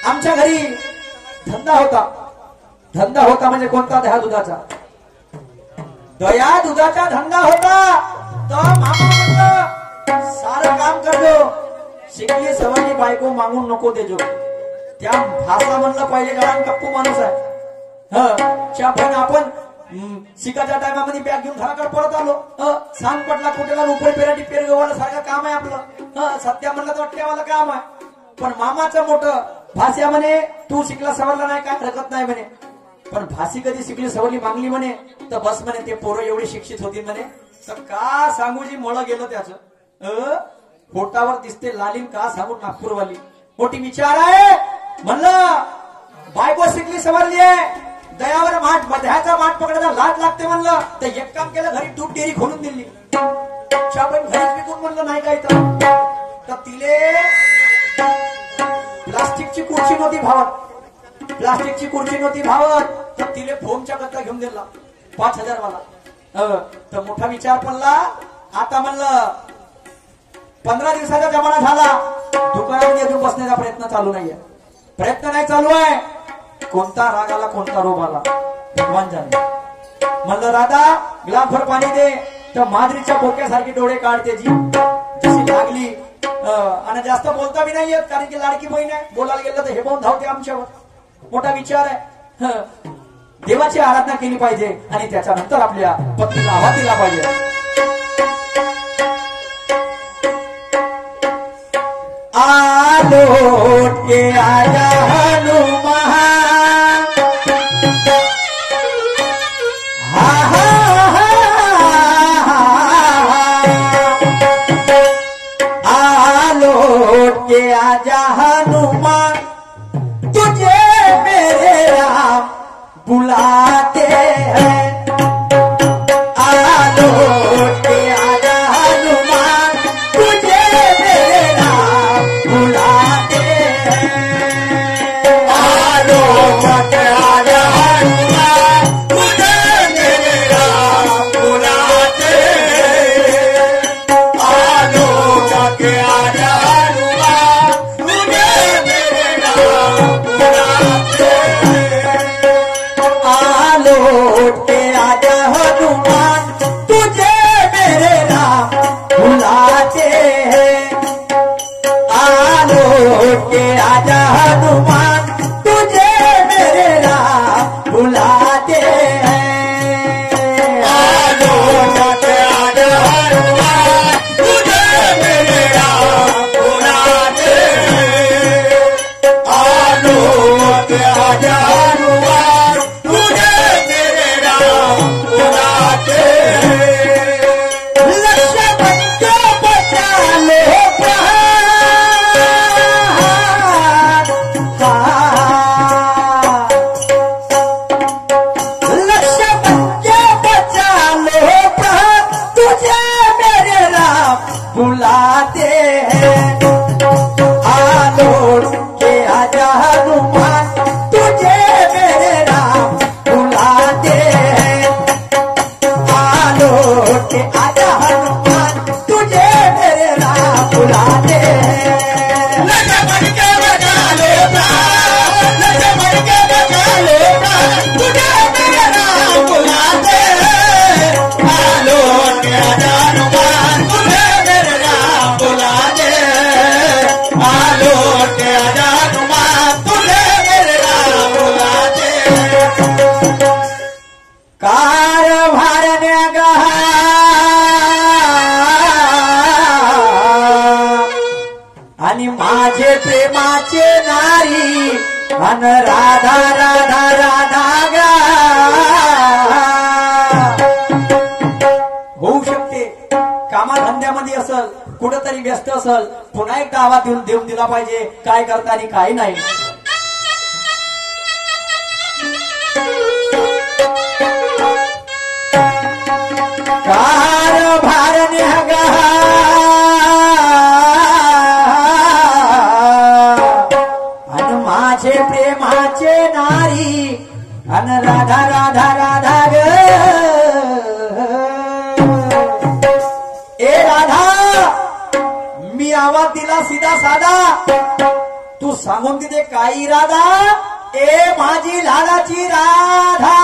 आमच्या घरी धंदा होता म्हणजे कोणता? दह्या दुधाचा. दया दुधाचा धंदा होता. तर मामा म्हणलं सारं काम करतो, शिकली सवयी बायको मागून नको देजो. त्या भाषा म्हणलं पहिले कारण कप्पू माणूस आहे. पण आपण शिकाच्या टायमामध्ये बॅग घेऊन घराकडे परत आलो. सांग पटला कुठेला रुपये पेराटी पेर गव्हाला सारखं काम आहे आपलं. सध्या म्हणलं तर वाटल्यावाला काम आहे. पण मामाचं मोठं भाषा म्हणे तू शिकला सवरला नाही काय हरकत नाही म्हणे, पण भाषी कधी शिकली सवरली मागली म्हणे तर बस म्हणे ते पोरं एवढी शिक्षित होती म्हणे. तर का सांगू जी मळ गेलं त्याचं. पोटावर दिसते लालीन का सांगू नागपूरवाली. मोठी विचार आहे म्हणलं. बायको शिकली सवरली आहे, दयावर दह्याचा माठ पकडायचा लाज लागते म्हणलं. तर एक काम केलं, घरी दूध डेअरी खोलून दिली. पण घरीच विकून म्हणलं नाही काय तर तिले प्लास्टिकची खुर्ची नव्हती भावत. तर तिले फोमच्या गत्ता घेऊन दिला 5,000 वाला. तर मोठा विचार पडला. आता म्हणलं 15 दिवसाचा जमाना झाला, दुकानामध्ये अजून बसण्याचा प्रयत्न चालू आहे. कोणता राग आला कोणता रोग आला भगवान जाणे. म्हणलं राधा ग्लासभर पाणी दे. तर माधुरीच्या बोक्यासारखी डोळे काढते जी जशी लागली. आणि जास्त बोलता बी नाही येत कारण की लाडकी बहीण आहे. बोलायला गेलं तर हे पाहून धावते आमच्यावर. मोठा विचार आहे. देवाची आराधना केली पाहिजे आणि त्याच्यानंतर आपल्या पत्नीला आवाज दिला पाहिजे. आलोट के आया हनुमान, आलोट के आजा हनुमान, तुझे मेरे राम बुलाते हैं. आलोट के आजा हनुमान, तुझे मेरे राम बुलाते हैं. आलोट के आजा हनुमान, तुझे मेरे राम बुलाते हैं. आलोट के आजा हनुमान, तुझे मेरे राम बुलाते हैं. आलोट के आजा हनुमान, तुझे मेरे राम बुलाते हैं. आलोट के आजा हनुमान, तुझे मेरे राम बुलाते हैं. आलोट के आजा हनुमान, तुझे मेरे राम बुलाते हैं. आलोट के आजा हनुमान, तुझे मेरे राम बुलाते हैं. लक्ष्मण को बचा लो प्राण, लक्ष्मण को बचा लो प्राण, तुझे मेरे राम बुलाते हैं. आलोट के आजा हनुमान, तुझे मेरे राम बुलाते हैं. आलोट के आजा हनुमान, तुझे मेरे राम बुलाते हैं. लक्ष्मण के बचा लो प्राण, लक्ष्मण के बचा लो प्राण, तुझे मेरे राम बुलाते हैं. आलोट के आजा हनुमान, तुझे मेरे राम बुलाते हैं. आलोट के आजा हनुमान, तुझे मेरे राम बुलाते हैं. कारभारण्या गहा आणि माझे प्रेमाचे नारी अन राधा राधा राधा गा. होऊ शकते कामाधंद्यामध्ये असल, कुठंतरी व्यस्त असल, पुन्हा एक आवाज देऊन दिला पाहिजे काय करता आणि काय नाही. कारभारण्या गहा अन माझे प्रेमाचे नारी अन राधा राधा राधा ग. ए राधा, मी आवाज दिला सीधा साधा, तू सांगून तिथे काय इरादा ए माझी लाडाची राधा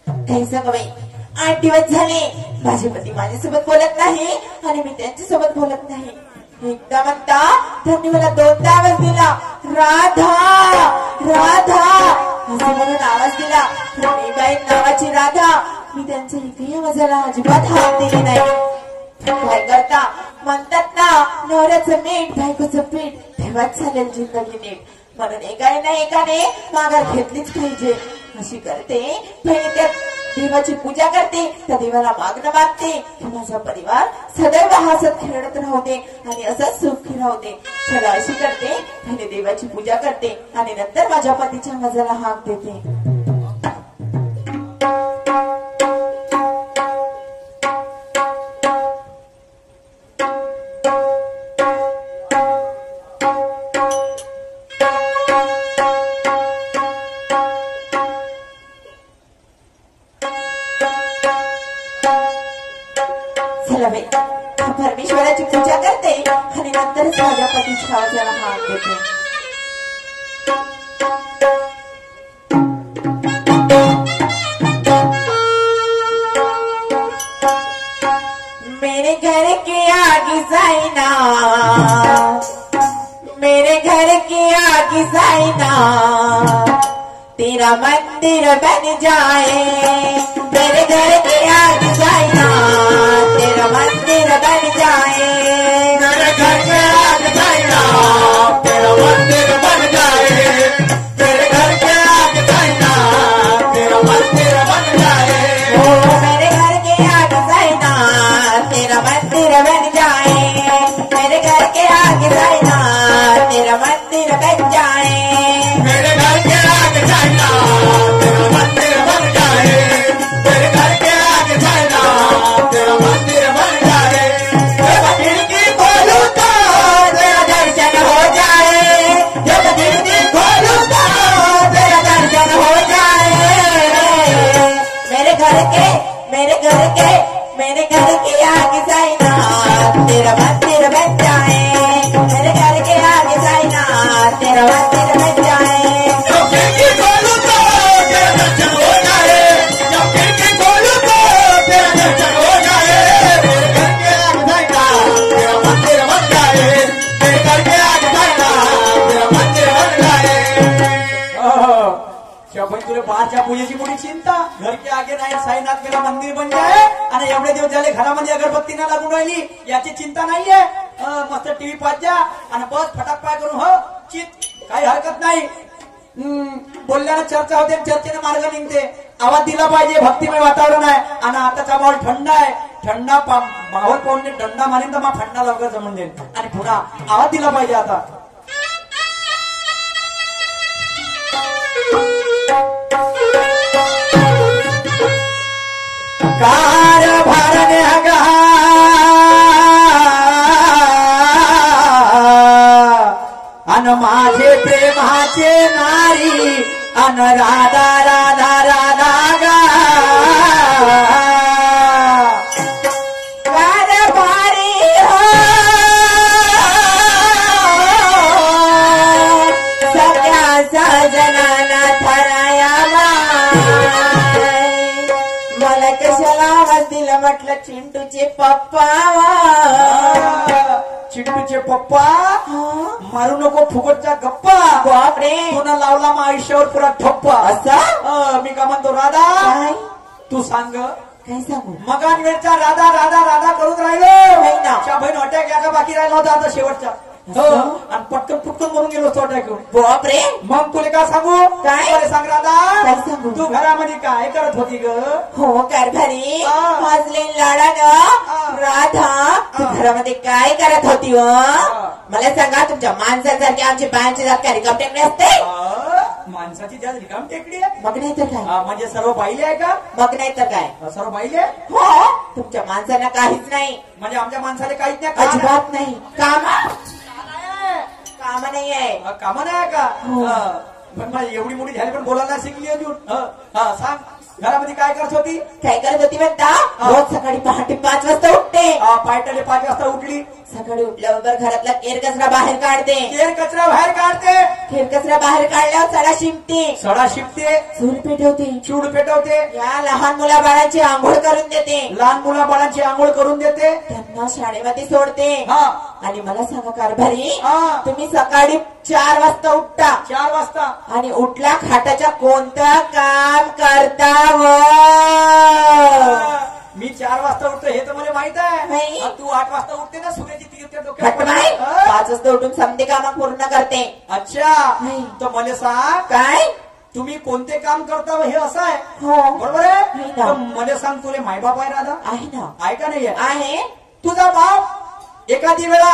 काही सांग बाई 8 दिवस झाले माझे पती माझ्यासोबत बोलत नाही आणि मी त्यांच्यासोबत बोलत नाही एकदा म्हणता त्यांनी मला 2दा आवाज दिला राधा राधा असं म्हणून आवाज दिला पण बाई नावाची राधा मी त्यांच्या एकही आवाजाला अजिबात हात दिली नाही काय करता म्हणतात ना नवऱ्याचं मीठ बायकोचं पीठ तेव्हाच चालेल जिंदगी नीट म्हणून एकाने ना एकाने माघार घेतलीच पाहिजे अशी करते पहिले त्या देवाची पूजा करते त्या देवाला मागणं मागते की माझा परिवार सदैव हसत खेळत राहू दे आणि असंच सुखी राहू दे चला अशी करते पहिले देवाची पूजा करते आणि नंतर माझ्या पतीच्या आवाजाला हाक देते परमेश्वराची पूजा करते आणि नंतरच माझ्या पतीच्या आवाजाला हाक देते मेरे घर के आगे जाइना मेरे घर के आगे जाइना तेरा मंदिर बन जाए मेरे घर के आगे जाइना तेरा मंदिर बन जाए मेरे घर के आगे जाइना तेरा मंदिर बन जाए मेरे घर के आगे जाइना तेरा मंदिर बन जाए मेरे घर के आगे जाइना तेरा मंदिर बन जाए मेरे घर के आगे जाइना तेरा मंदिर बन जाए मेरे घर के आगे जाइना तेरा मंदिर बन जाए मेरे घर के आगे जाइना तेरा मंदिर बन जाए जब खिड़की खोलूं तो तेरा दर्शन हो जाए जब खिड़की खोलूं तो तेरा दर्शन हो जाए मेरे घर के आगे जाइना तेरा मंदिर बन जाए मेरे घर के आगे जाइना तेरा मंदिर बन जाए जब खिड़की खोलूं तो तेरा दर्शन हो जाए जब खिड़की खोलूं तो तेरा दर्शन हो जाए मेरे घर के आगे जाइना तेरा मंदिर बन जाए मेरे घर के आगे जाइना तेरा मंदिर बन जाए भाई तुला बाळाच्या पूजेची मोठी चिंता घर के आगे नाही साईनाथ मेरा मंदिर बन जाए आणि एवढे दिवस झाले घरामध्ये अगरबत्ती ना लागून राहिली याची चिंता नाहीये मस्त टीव्ही पाहत जा आणि बस फटाक पाय करून हो चित काही हरकत नाही बोलल्यानं चर्चा होते चर्चेने मार्ग निघते आवाज दिला पाहिजे भक्तिमय वातावरण आहे आणि आताचा माहोल थंड आहे थंडा माहोल पाहून थंडा मानेन तर मग थंडा लवकर जमून देईल आणि पुन्हा आवाज दिला पाहिजे आता कार भारने हगा अन माझे प्रेमाचे नारी अन राधा राधा राधा गा कार भारी हो सगळ्या सजनाना थराया मला कशाला आवाज दिला म्हटलं चिंटूचे पप्पा चिंटूचे पप्पा मारू नको फुकटच्या गप्पा बापरे पुन्हा लावला मग आयुष्यावर पुरा ठप्पा असा मी का म्हणतो राधा काय तू सांग काय सांगू मगान वेळचा राधा राधा राधा करून राहिलो त्या बहीण अटॅक याचा बाकी राहिला होता आता शेवटचा आणि पटकन पुटकन म्हणून गेलो होतो अटॅक घेऊन बापरे मग तुला काय सांगू काय? मला सांग काय राधा सांगू? तू घरामध्ये काय करत होती ग हो कारभारी हा. वाजले लाडानं हा. राधा तू घरामध्ये काय करत होती व मला सांगा तुमच्या माणसासारखी आमची बायांची जात काय रिकाम टेकडी असते माणसाची जात रिकाम टेकडी आहे मग नाही तर काय म्हणजे सर्व बाईले आहे का मग नाही तर काय सर्व बाईले हो तुमच्या माणसांना काहीच नाही म्हणजे आमच्या माणसाला काहीच नाही काम अजिबात नाही काम आहे. काम नाही आहे कामं नाही का हो. पण माझी एवढी मोठी झाली पण बोलायला शिकली अजून सांग घरामध्ये काय करत होती काय करत होती म्हणता रोज सकाळी पहाटे 5 वाजता उठते. पायटले 5 वाजता उठली. सकाळी उठल्याबरोबर घरातला केर कचरा बाहेर काढते. केर कचरा बाहेर काढते. केर कचरा बाहेर काढल्यावर सडा शिंपते. सडा शिपते. चूल पेटवते. चूड पेटवते. या लहान मुलाबाळांची आंघोळ करून देते. लहान मुलाबाळांची आंघोळ करून देते. त्यांना शाळेमध्ये सोडते. आणि मला सांगा कारभारी, तुम्ही सकाळी 4 वाजता उठता. 4 वाजता आणि उठला खाटाच्या कोणतं काम करता मी 4 वाजता उठतो हे तर मला माहित आहे. नाही. तू 8 वाजता उठते ना, सूर्याची तीर डोक्यात. 5 वाजता उठून समधी कामं पूर्ण करते. अच्छा, नाही. तर मला सांग काय तुम्ही कोणते काम करता हे असं आहे. हो बरोबर आहे. नाही ना. तर मला सांग तुले मायबाप आहे राधा? आहे ना. आहे का नाही आहे. तुझा बाप एखादी वेळा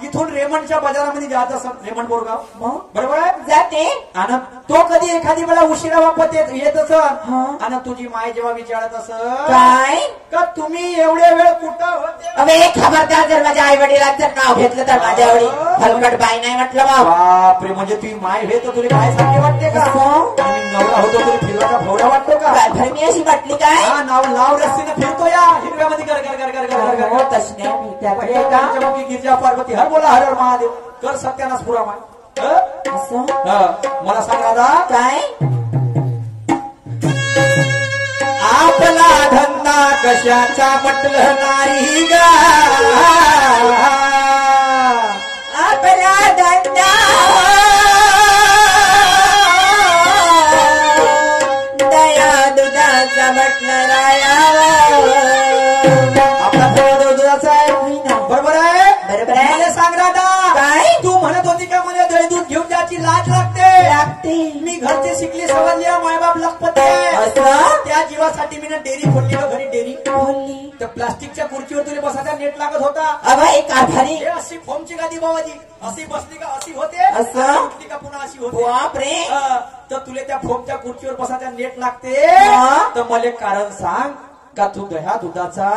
इथून रेमंडच्या बाजारामध्ये जात असत, रेमंड बोरगाव. मग बरोबर आहे. जाते. आणि तो कधी एखादी वेळा उशिरा वापस येत असत. हा. आणि तुझी माय जेव्हा विचारत असत काय का तुम्ही एवढे वेळ कुठं होते. अबे खबरदार, जर माझ्या आई वडिलांचं नाव घेतलं तर माझ्या वडील हलकट बाई नाही म्हटलं बाप. बापरे, म्हणजे तुम्ही माय हे तर तुला काय सांगते वाटते का? मी नवरा होतो तुला फिरवाचा भोवरा वाटतो का? कारभारी मी अशी म्हटली काय? हा, नाव रस्त्याने फिरतो या हिरव्यामध्ये कर कर कर कर कर कर हो, कर. तशी नाही मी त्याकडे का पंचमुखी गिरजा पार्वती हर बोला हर हर महादेव कर सत्यानाश पुरा माय. असं मला सांग राधा, काय? आपला धंदा कशाचा म्हटलं नाही गा. आपला धंदा दया दुधाचा म्हटलं रायावा. आपला धंदा दुधाचा आहे. बरोबर आहे. बरोबर आहे. मला सांग राधा, काय? तू म्हणत होती का मला दही दूध घेऊन जायची लाज लागते. मी घरचे शिकली समजली, मायबाप लखपती आहे. असं त्या जीवासाठी मी डेअरी खोलली व घरी डेअरी. बोलली. तर प्लास्टिकच्या खुर्चीवर तुला बसायचा नेट लागत होता. अबा एक कारभारी हे अशी फोमची गादी बाबाजी, अशी बसली का अशी होते, असं? उठली का पुन्हा अशी होते. बापरे. तर तुला त्या फोमच्या खुर्चीवर बसायचा नेट लागते. हा. तर मला कारण सांग का तू दह्या दुधाचा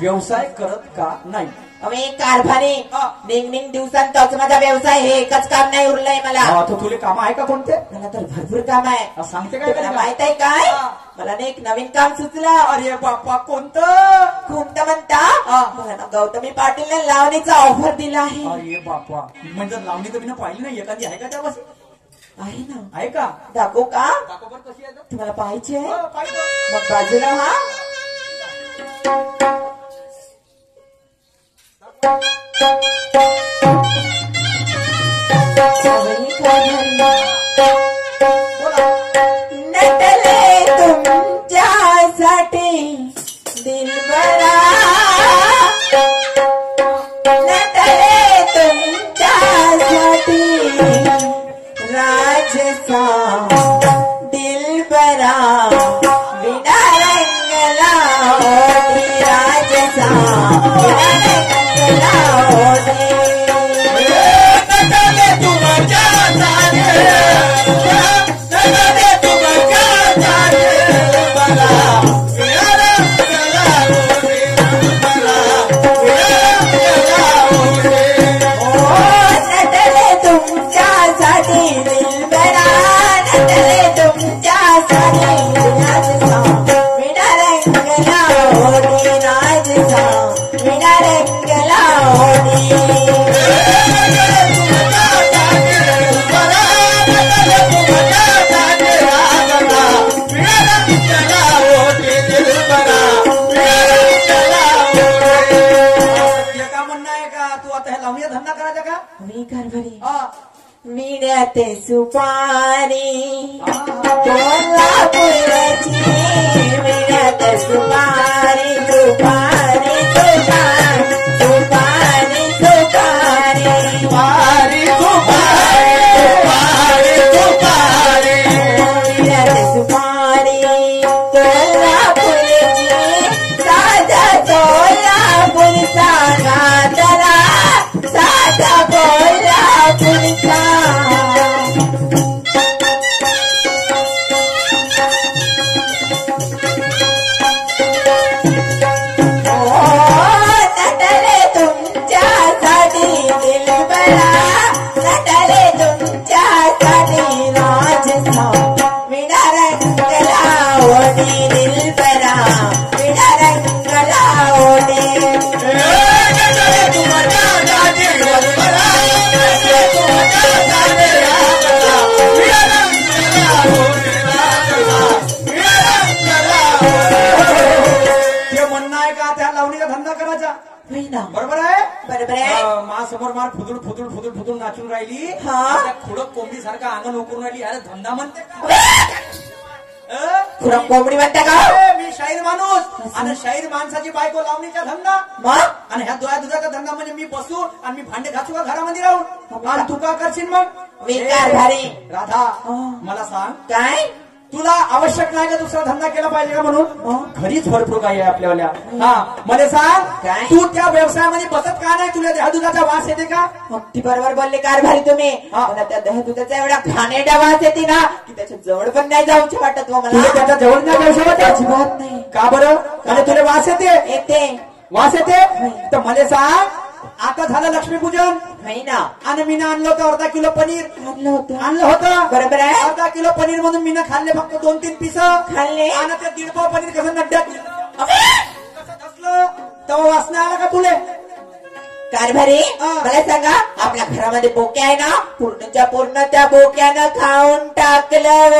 व्यवसाय करत का नाही? अबे एक कारभारी, हा. निंग दिवसांत तोच माझा व्यवसाय, हे एकच काम नाही उरलंय मला. तर तुला काम आहे का कोणते? मला तर भरपूर काम आहे. सांगते काय? तुला माहित आहे काय? हा. मला ना एक नवीन काम सुचलं. अरे बापा, कोणतं? कोणतं म्हणता? हा. मला ना गौतमी पाटीलने लावणीचा ऑफर दिला आहे. अरे बापा, म्हणजे लावणी तर मी पाहिली नाही. एखादी आहे का त्यापाशी? आहे ना. आहे का? दाखवू का? दाखव बरं कशी आहे तर. तुम्हाला पाहिजे? पाहिजे. मग बाजूला हा. नटले तुमच्यासाठी दिलबरा, नटले तुमच्यासाठी राजसा दिलबरा, विना रंगला होती राजसा, विना रंगला होती. नटले तुमच्यासाठी, नटले तुमच्यासाठी दिलबरा, विना रंगला होती दिलबरा, विना रंगला होती. नटले तुमच्यासाठी दिलबरा, नटले तुमच्यासाठी राजसा, विना रंगला होती राजसा, विना रंगला होती. धंदा करायचा का? मी कारभारी हा. विड्यात सुपारी कोल्हापूरची, विड्यात सुपारी सुपारी सुपारी सुपारी सुपारी सुपारी सुपारी सुपारी विड्यात सुपारी कोल्हापूरची, साधा कोल्हापूरचा गाजरा, साधा कोल्हापूरचा. होई ना. बरोबर आहे. बरोबर आहे. समोर मार फुदूड फुदूड फुदूड फुदूड नाचून राहिली. हा. त्या खुडक कोंबडी सारखा अंगण उकरून राहिली. अरे धंदा म्हणते का? खुरम कोंबडी म्हणता का? मी शाहीर माणूस आणि शाहीर माणसाची बायको लावणीचा धंदा. मग आणि ह्या दुधाचा धंदा म्हणजे मी बसू आणि मी भांडे घासू का घरामध्ये राहून आणि तू का करशील मग? विकार भारी. राधा मला सांग काय तुला आवश्यक नाही का दुसरा धंदा केला पाहिजे का म्हणून? घरीच भरपूर काही आहे आपल्यावाल्या. मला सांग काय? तू त्या व्यवसायामध्ये बसत का नाही? तुला दहा दुधाचा वास येते का? अगदी बरोबर बोलले कार भारी तुम्ही. मला त्या दहा दुधाचा एवढा घाणेरडा वास येते ना की त्याच्या जवळ पण नाही जाऊची वाटत हो तुला मला. त्याच्या जवळ नाही जाऊ शकत? अजिबात नाही. का बरं? म्हणजे तुला वास येते? येते. वास येते तर मला सांग आता झालं लक्ष्मीपूजन नाही ना. आणि मीनं आणलं होतं अर्धा किलो पनीर. आणलं होतं बरोबर आहे. अर्धा किलो पनीर म्हणून मीनं खाल्ले फक्त 2-3 पीस खाल्ले. आणि ते 1.5 पाव पनीर कसं नड्ड्यात कसं धसलं तेव्हा वासना आला का तुले? कारभारी मला सांगा आपल्या घरामध्ये बोके आहे ना पूर्णच्या पूर्ण त्या बोक्यानं खाऊन टाकलं.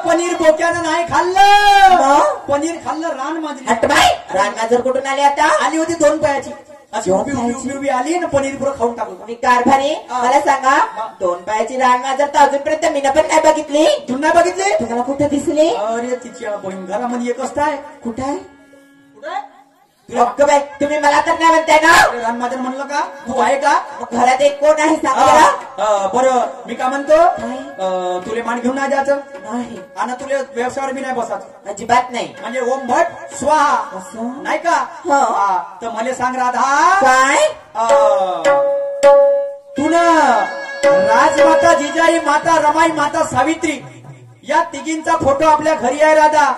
पनीर बोक्यानं नाही खाल्लं. मग? पनीर खाल्लं रान माझी. हटबाई रानमाजर कुठून आले आता? आली होती 2 पायाची अशी उभी उभी आली ना पनीर पुरं खाऊन टाकलं. मी कारभारी मला सांगा 2 पायाची रानमाजर तर अजूनपर्यंत मी पण नाही बघितली. तू नाही बघितली? तुम्हाला कुठे दिसली? अरे तिच्या बहीण घरामध्ये एक असताय. कुठे आहे? कुठे अक्क बाई तुम्ही मला तर नाही म्हणताय ना? रानमाजर म्हणलं का? तू आहे का? मग घरात एक कोण आहे सांगा बरं मी का म्हणतो काय? तुले मान घेऊन नाही जायचं नाही. आणि तुले व्यवसायावर बी नाही बसायचं. अजिबात नाही. म्हणजे ओम भट स्वाहा असं? नाही का? हो. तर मला सांग राधा काय तू ना राजमाता जिजाई माता रमाई माता सावित्री या तिघींचा फोटो आपल्या घरी आहे राधा.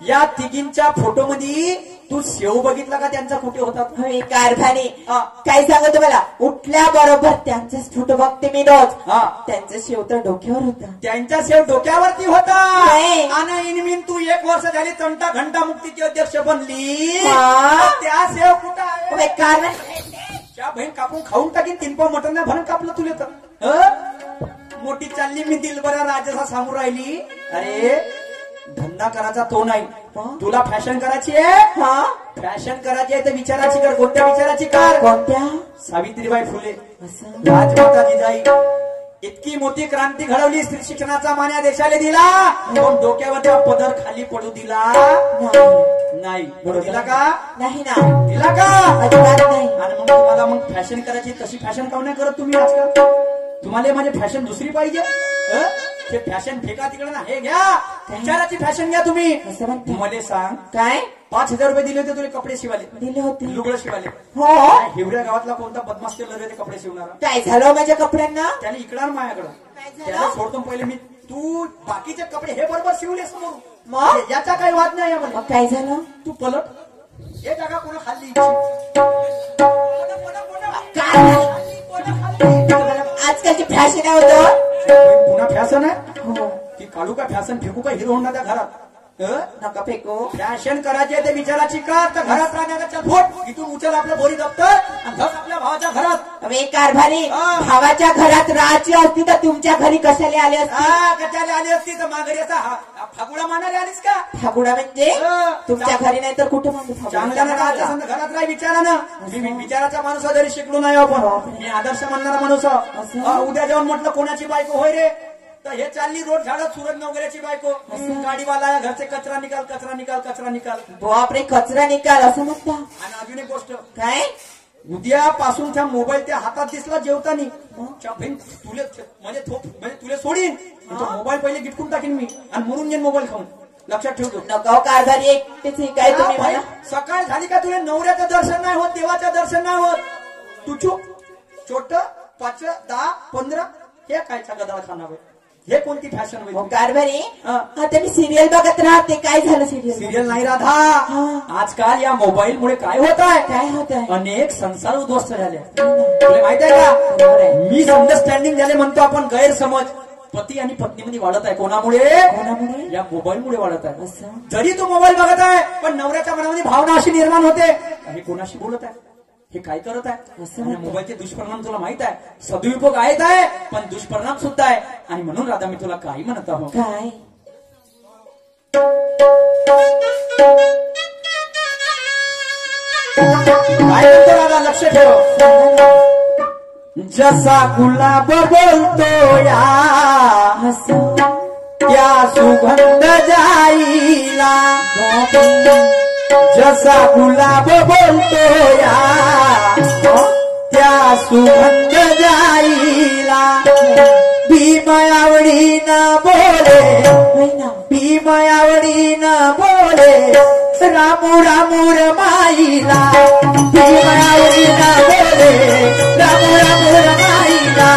या तिघींच्या फोटो मध्ये तू शेव बघितला का? त्यांचा कुठे होता? होय कारभारी काय सांगू तुम्हाला उठल्या बरोबर त्यांचाच फोटो बघते मी रोज. त्यांचं शेव तर डोक्यावर होता. त्यांचा शेव डोक्यावरती होता. नाही. आणि इनमीन तू 1 वर्ष झाली तंटा घंटा मुक्तीची अध्यक्ष बनली. हा. त्या शेव कुठं आहे? होय कारभारी त्या बहीण कापून खाऊन टाकीन 3 पाव मटण नाही भरून कापलं तुले तर. मोठी चालली मी दिलबरा राजाचा सांगू राहिली. अरे धंदा करायचा तो नाही तुला फॅशन करायची आहे. फॅशन करायची आहे तर विचाराची कर. कोणत्या विचाराची कर? कोणत्या? सावित्रीबाई फुले असं? राजमाता जिजाई इतकी मोठी क्रांती घडवली. स्त्री शिक्षणाचा मान या देशाला दिला. पण डोक्यावरचा पदर खाली पडू दिला नाही. दिला का? नाही ना. दिला का? अजिबात नाही. आणि मग तुम्हाला मग फॅशन करायची तशी फॅशन काऊन नाही करत तुम्ही आजकाल? तुम्हाला म्हणजे फॅशन दुसरी पाहिजे. ते फॅशन फेका तिकडे ना. हे घ्या विचाराची फॅशन घ्या तुम्ही. मला सांग काय 5,000 रुपये दिले होते तुला कपडे शिवाले? दिले होते. लुगडं शिवाले. हो. हिवऱ्या गावातला कोणता बदमाश टेलर आहे ते कपडे शिवणारा? काय झालं माझ्या कपड्यांना? त्याने इकणार माझ्याकडं. त्याला सोडतो पहिले मी. तू बाकीचे कपडे हे बरोबर शिवलेस मग याचा काही वाद नाही. मग काय झालं? तू पलट. हे जागा कोणा खाल्ली? आजकालची फॅशन आहे होतं. पुन्हा फॅशन आहे. हो. ती काढू का फॅशन? फेकू का हिरो होंडा त्या घरात? नका फेकू. फॅशन करायचे ते विचाराची का? तर घरात राहण्याचा चल फोट इथून उचल आपलं बोरी दप्तर आणि धस आपल्या भावाच्या घरात. अरे कारभारी भावाच्या घरात राहायची असती तर तुमच्या घरी कशाला आले असते? कशाला आली असती तर माघारी असा फागुडा मानायला आलीस का? फागुडा म्हणजे तुमच्या घरी नाही तर कुठे म्हणतो? चांगल्यानं राहायचं घरात राही विचारानं. मी विचाराचा माणूस जरी शिकलो नाही आपण. मी आदर्श मानणारा माणूस. उद्या जाऊन म्हटलं कोणाची बायको होय रे तर हे चालली रोड झाडत सूरज नवगऱ्याची बायको. गाडीवाला घरचे कचरा निकाल कचरा निकाल कचरा निकाल. बापरे कचरा निकाल असं म्हणता. आणि अजून एक गोष्ट काय उद्यापासून त्या मोबाईल त्या हातात दिसला जेवतानी तुले म्हणजे तुले सोडीन मोबाईल पहिले गिटकून टाकीन मी आणि मरून घेईन मोबाईल खाऊन. लक्षात ठेवतो. नका कारभारी एकटेच काय तुम्ही मला. सकाळ झाली का तुला नवऱ्याचं दर्शन नाही होत देवाचं दर्शन नाही होत. तू चूप छोट 5, 10, 15 हे कायचा गदाळ खाना हे कोणती फॅशन? कारभारी आता मी सिरियल बघत राहते. काय झालं सिरियल नाही राधा. आजकाल या मोबाईल मुळे काय होत आहे? काय होत आहे? अनेक संसार उद्ध्वस्त झाले. तुला माहित आहे का? मिसअंडरस्टँडिंग झाले म्हणतो आपण. गैरसमज पती आणि पत्नीमध्ये वाढत आहे. कोणामुळे? या मोबाईल मुळे वाढत आहे. जरी तू मोबाईल बघत आहे पण नवऱ्याच्या मनामध्ये भावना अशी निर्माण होते हे कोणाशी बोलत आहे? हे काय करत आहे? मोबाईलचे दुष्परिणाम तुला माहित आहे. सदुपयोग आहेत आहे पण दुष्परिणाम सुद्धा आहे. आणि म्हणून राधा मी तुला काही म्हणत आहो. काय काय म्हणतो राधा लक्ष ठेव. जसा गुलाब बोलतो या त्या सुगंध जाईला. जसा गुलाब बोलतो या त्या सुगंध जाईला. भीमयावडीनं बोले भीमयावडीनं बोले रामू रामू रमाईला. भीमयावडीनं बोले रामू रामू रमाईला.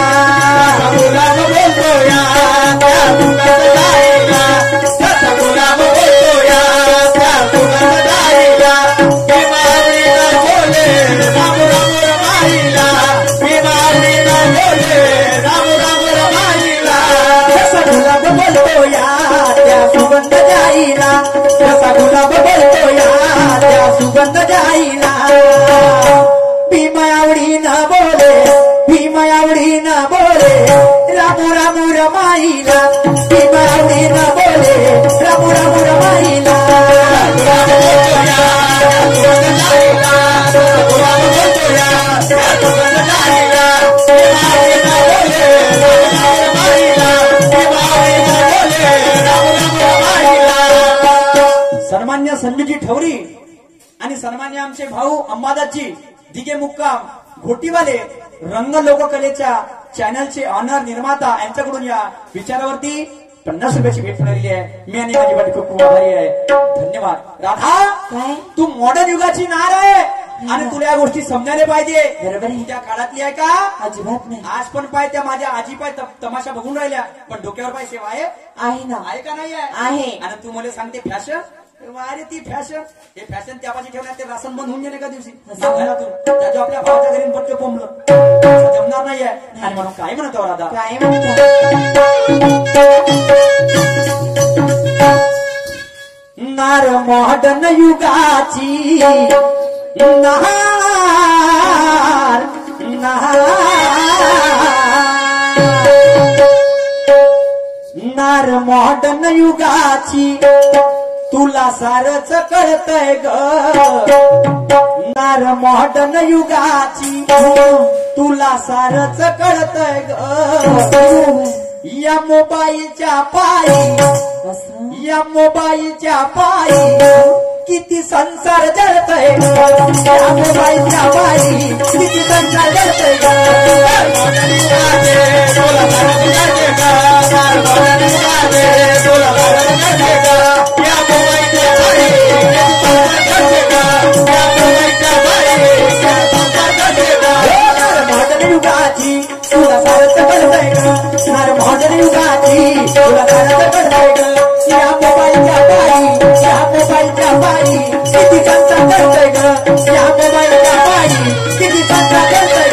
गुलाब बोलतो या त्या सुगंध जाईला. जसा गुलाब बोलतो या त्या सुगंध जाईला. भीमयावडीनं बोले रामू रामू रमाईला. भीमयावडीनं बोले रामू रामू रमाईला. जसा गुलाब बोलतो या त्या सुगंध जाईला. जसा गुलाब बोलतो या त्या सुगंध जाईला. भीमयावडीनं बोले भीमयावडीनं बोले रामू रामू रमाईला. भीमयावडीनं बोले रामू रामू रमाईला. गुलाब बोलतो या त्या सुगंध जाईला. गुलाब बोलतो या त्या सुगंध जाईला. भीमयावडीनं बोले रामू रामू रमाईला. भीमयावडीनं बोले रामू रामू रमाईला. सन्मान्य संजूजी ठवरी आणि सन्मान्य आमचे भाऊ अंबादासजी दिगे मुक्काम घोटीवाले रंग लोककलेच्या चॅनलचे ऑनर निर्माता यांच्याकडून या विचारावरती 50 रुपयाची भेट मिळालेली आहे. मी आणि माझी बाई खूप खूप आभारी आहे. धन्यवाद. राधा तू मॉडर्न युगाची नार आहे आणि तुला या गोष्टी समजायला पाहिजे. बरोबर आहे. त्या काळातली आहे का? अजिबात नाही. आज पण पाय त्या माझ्या आजी पाय तमाशा बघून राहिल्या पण डोक्यावर पाय सेवा आहे ना आहे का नाही आहे? आणि तू मला सांगते फॅशन. अरे ती फॅशन हे फॅशन त्या बाजू ठेवण्यात ते रासन बंद होऊन गेले का दिवशी घरातून त्याच्या आपल्या भावाच्या घरी पटके पोंबलं जमणार नाहीये. आणि म्हणून काय म्हणतो राधा काय म्हणतो नार मॉडर्न युगाची नहार नार मॉडर्न युगाची तुला सारच कळतंय ग. नार मॉडर्न युगाची तुला सारच कळतंय ग. या मोबाईलच्या पायी या मोबाईलच्या पायी किती संसार जळतय. या मोबाईलच्या पायी किती संसार जळतय ग. मॉडर्न युगाची तुला सारच कळतंय ग. मॉडर्न युगाची तुला सारच कळतंय ग. या मोबाईलच्या पायी या मोबाईलच्या पायी किती संसार जळतय ग. या मोबाईलच्या पायी किती संसार जळतय ग.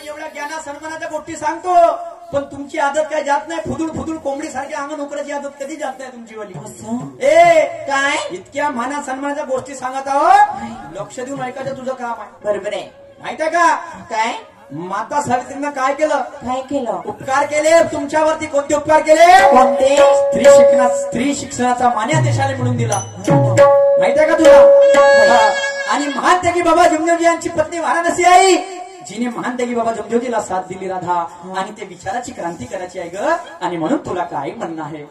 एवढ्या ज्ञाना सन्मानाच्या गोष्टी सांगतो पण तुमची आदत काय जात नाही. फुदूळ फुदूळ कोंबडी सारखी अंगण उकराची आदत कधी जात नाही तुमची वाली. काय इतक्या माना सन्मानाच्या गोष्टी सांगत आहो लक्ष देऊन ऐकायचं तुझं काम आहे. बरोबर आहे. माहित आहे का काय माता सावित्रीनं काय केलं? काय केलं? उपकार केले तुमच्यावरती. कोणते उपकार केले? कोणते? स्त्री शिक्षणाचा मान्य देशाला मिळून दिला. माहित आहे का तुला? आणि महान त्यागी बाबा जमजोजी यांची पत्नी वाराणसी आई जिने महान त्यागी बाबा जमजोजीला साथ दिली राधा. आणि ते विचाराची क्रांती करायची आहे ग. आणि म्हणून तुला काय म्हणणं आहे?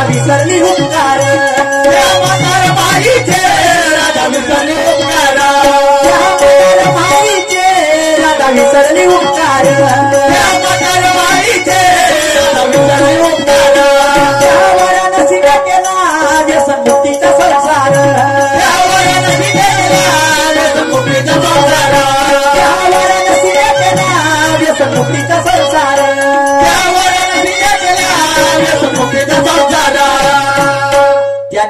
विसरली उपकार माईचे राधा विसरली उपकार. माईचे राधा विसरली उपकार. माईचे राधा विसरली उपकार. वाराणसी केला व्यसन मुक्तीचा संसार. वाराणसी केला व्यसन मुक्तीचा संसार. वाराणसी केला व्यसन मुक्तीचा संसार. वाराणसी केला व्यसन मुक्तीचा संसार.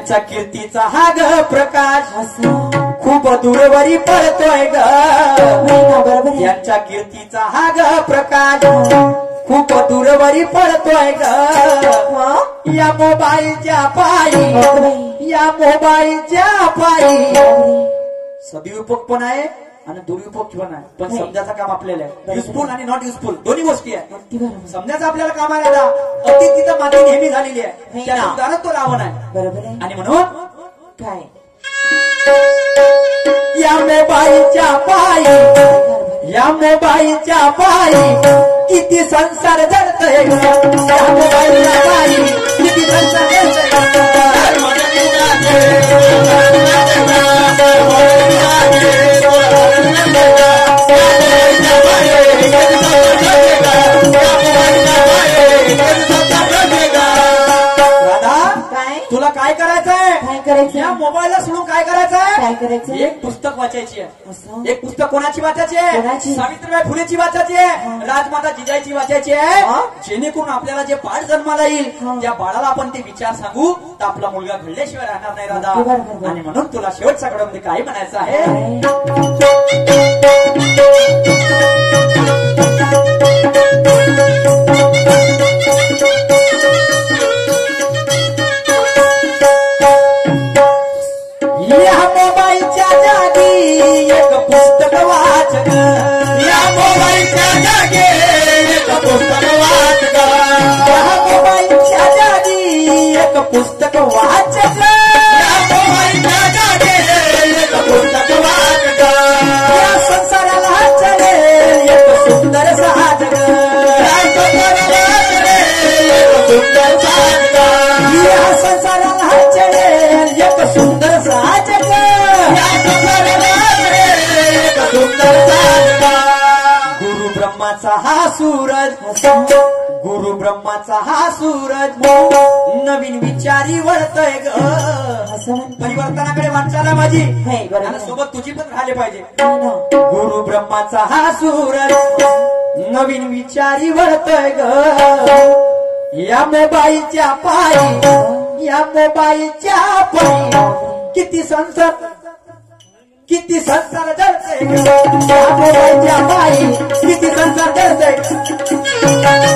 यांच्या कीर्तीचा हा ग प्रकाश असं खूप दूरवरी पडतोय ग बरोबर आहे. यांच्या कीर्तीचा हा ग प्रकाश खूप दूरवरी पडतोय ग हं? या मोबाईलच्या पायी बाई. या मोबाईलच्या पायी सदुपयोग पण आहे आणि दुरुपयोग पण आहे पण नाही. समजायचं काम आपल्याला आहे युजफुल आणि नॉट युजफुल दोन्ही गोष्टी आहे अगदी बरोबर. समजायचं आपल्याला काम आहे दादा अति तिथं माती नेहमी झालेली आहे नाही त्या ना. उदाहरण तो रावण आहे बरोबर आहे. आणि म्हणून काय या मोबाईलच्या पायी या मोबाईलच्या पायी किती संसार जडतय ग. या मोबाईलच्या पायी किती संसार राधा काय तुला काय करायचंय काय करायचं या मोबाईलला सोडून काय करायचंय काय करायचं एक पुस्तक वाचायची आहे असं एक पुस्तक कोणाची वाचायची आहे कोणाची? सावित्रीबाई फुलेची वाचायची आहे राजमाता जिजाईची वाचायची आहे हा? जेणेकरून आपल्याला जे बाळ जन्माला येईल हा. त्या बाळाला आपण ते विचार सांगू तर आपला मुलगा घडल्याशिवाय राहणार नाही बरोबर, राधा बरोबर. आणि म्हणून तुला शेवटच्या कडमध्ये काय म्हणायचं आहे काय? या मोबाईलच्या जागी एक पुस्तक वाच ग. या मोबाईलच्या जागी एक पुस्तक वाच ग. या मोबाईलच्या जागी एक पुस्तक वाच ग. या मोबाईलच्या जागी एक पुस्तक वाच ग. या संसाराला चढेल एक सुंदर साज ग. या संसाराला चढेल एक सुंदर साज ग. या संसाराला चढेल एक सुंदर साज ग. या संसाराला चढेल एक सुंदर साज ग. गुरु ब्रह्माचा हा सूरज गुरु ब्रह्माचा हा सूरज नवीन विचारी वळतय ग. असं म्हणतो. परिवर्तनाकडे वाटचाल माझी नाही, बरोबर. आणि सोबत तुझी पण राहिले पाहिजे नाही ना. गुरु ब्रह्माचा हा सूरज नवीन विचारी वळतय ग. या मोबाईलच्या पायी या मोबाईलच्या पायी किती संसार जळतय ग. या मोबाईलच्या पायी किती संसार जळतय ग.